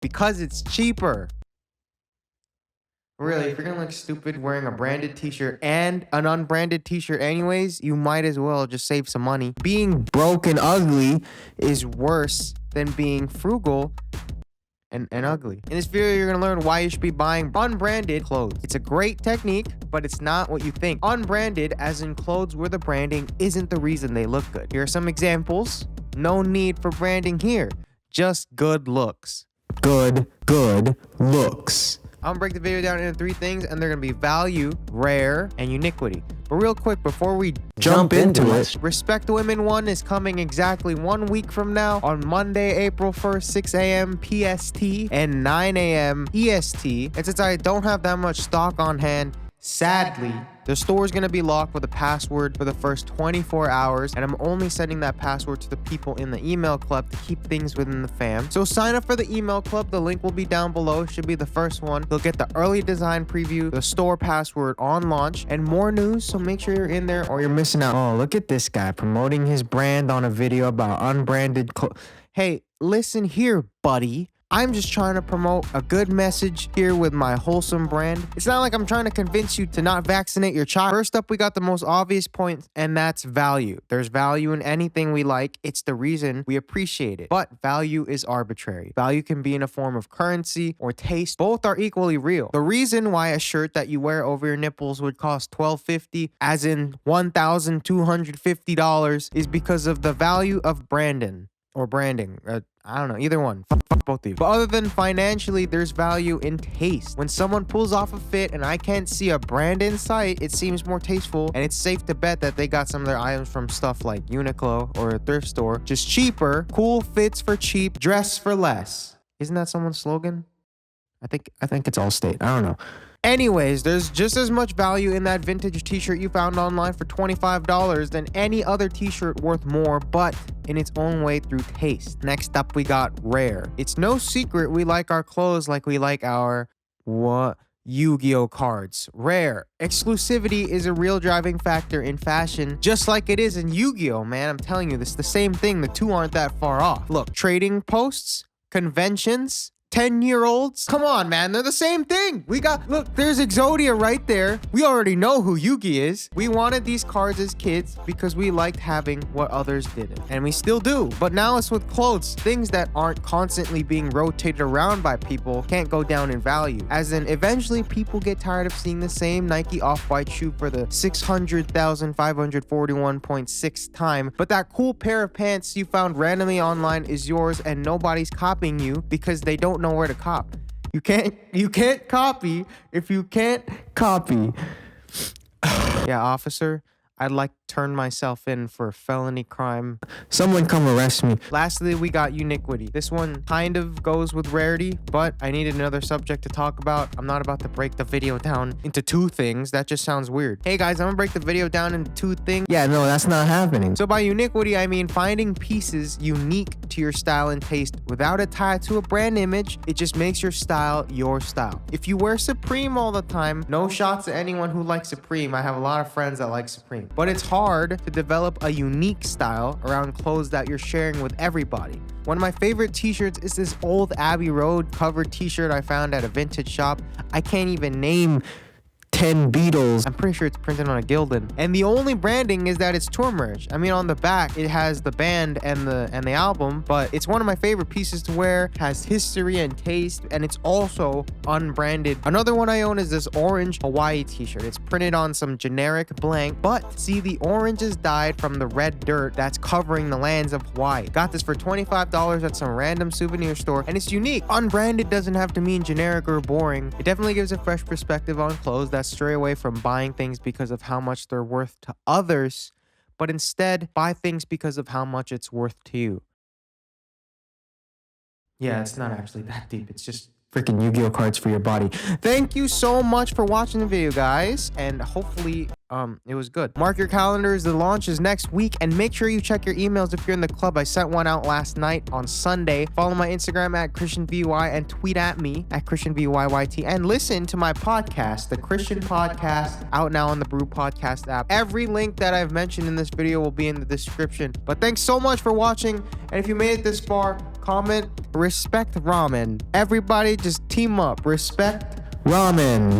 Because it's cheaper. Really, if you're gonna look stupid wearing a branded t-shirt and an unbranded t-shirt anyways, you might as well just save some money. Being broke and ugly is worse than being frugal and ugly. In this video, you're gonna learn why you should be buying unbranded clothes. It's a great technique, but it's not what you think. Unbranded, as in clothes where the branding isn't the reason they look good. Here are some examples. No need for branding here. Just good looks. Good looks. I'm gonna break the video down into 3 things, and they're gonna be value, rare, and uniquity. But real quick, before we jump into it, Respect Women 1 is coming exactly 1 week from now on Monday, April 1st, 6 a.m. PST and 9 a.m. EST. And since I don't have that much stock on hand, sadly, the store is going to be locked with a password for the first 24 hours, and I'm only sending that password to the people in the email club to keep things within the fam. So sign up for the email club. The link will be down below. Should be the first one. You'll get the early design preview, the store password on launch, and more news, so make sure you're in there or you're missing out. Oh, look at this guy promoting his brand on a video about unbranded clothes. Hey, listen here, buddy. I'm just trying to promote a good message here with my wholesome brand. It's not like I'm trying to convince you to not vaccinate your child. First up, we got the most obvious point, and that's value. There's value in anything we like. It's the reason we appreciate it. But value is arbitrary. Value can be in a form of currency or taste. Both are equally real. The reason why a shirt that you wear over your nipples would cost $12.50, as in $1,250, is because of the value of branding. Or branding. I don't know. Either one. Fuck both of you. But other than financially, there's value in taste. When someone pulls off a fit and I can't see a brand in sight, it seems more tasteful, and it's safe to bet that they got some of their items from stuff like Uniqlo or a thrift store. Just cheaper. Cool fits for cheap. Dress for less. Isn't that someone's slogan? I think it's Allstate. I don't know. Anyways, there's just as much value in that vintage t-shirt you found online for $25 than any other t-shirt worth more, but in its own way through taste. Next up, we got rare. It's no secret we like our clothes like we like our Yu-Gi-Oh cards. Rare. Exclusivity is a real driving factor in fashion, just like it is in Yu-Gi-Oh, man. I'm telling you, this is the same thing. The two aren't that far off. Look, trading posts, conventions, 10-year-olds. Come on, man. They're the same thing. Look, there's Exodia right there. We already know who Yugi is. We wanted these cards as kids because we liked having what others didn't. And we still do. But now it's with clothes. Things that aren't constantly being rotated around by people can't go down in value. As in, eventually people get tired of seeing the same Nike Off-White shoe for the 600,541.6th time. But that cool pair of pants you found randomly online is yours, and nobody's copying you because they don't know where to cop. You can't copy if you can't copy. Yeah, officer, I'd like to turn myself in for felony crime. Someone come arrest me. Lastly, we got uniquity. This one kind of goes with rarity, but I needed another subject to talk about. I'm not about to break the video down into 2 things. That just sounds weird. Hey guys, I'm gonna break the video down into 2 things. Yeah, no, that's not happening. So by uniquity, I mean finding pieces unique to your style and taste without a tie to a brand image. It just makes your style your style. If you wear Supreme all the time, no shots at anyone who likes Supreme. I have a lot of friends that like Supreme. But it's hard to develop a unique style around clothes that you're sharing with everybody. One of my favorite t-shirts is this old Abbey Road covered t-shirt I found at a vintage shop. I can't even name 10 Beatles. I'm pretty sure it's printed on a Gildan. And the only branding is that it's tour merch. I mean, on the back, it has the band and the album, but it's one of my favorite pieces to wear, has history and taste, and it's also unbranded. Another one I own is this orange Hawaii t-shirt. It's printed on some generic blank, but see, the orange is dyed from the red dirt that's covering the lands of Hawaii. Got this for $25 at some random souvenir store, and it's unique. Unbranded doesn't have to mean generic or boring. It definitely gives a fresh perspective on clothes that stray away from buying things because of how much they're worth to others, but instead buy things because of how much it's worth to you. Yeah, it's not actually that deep. It's just freaking Yu-Gi-Oh cards for your body. Thank you so much for watching the video, guys, and hopefully It was good. Mark your calendars. The launch is next week, and make sure you check your emails if you're in the club. I sent one out last night on Sunday. Follow my Instagram at ChristianVY and tweet at me at ChristianVYYT, and listen to my podcast, the Christian Podcast, out now on the Brew Podcast app. Every link that I've mentioned in this video will be in the description. But thanks so much for watching, and if you made it this far, comment respect ramen. Everybody just team up. Respect ramen.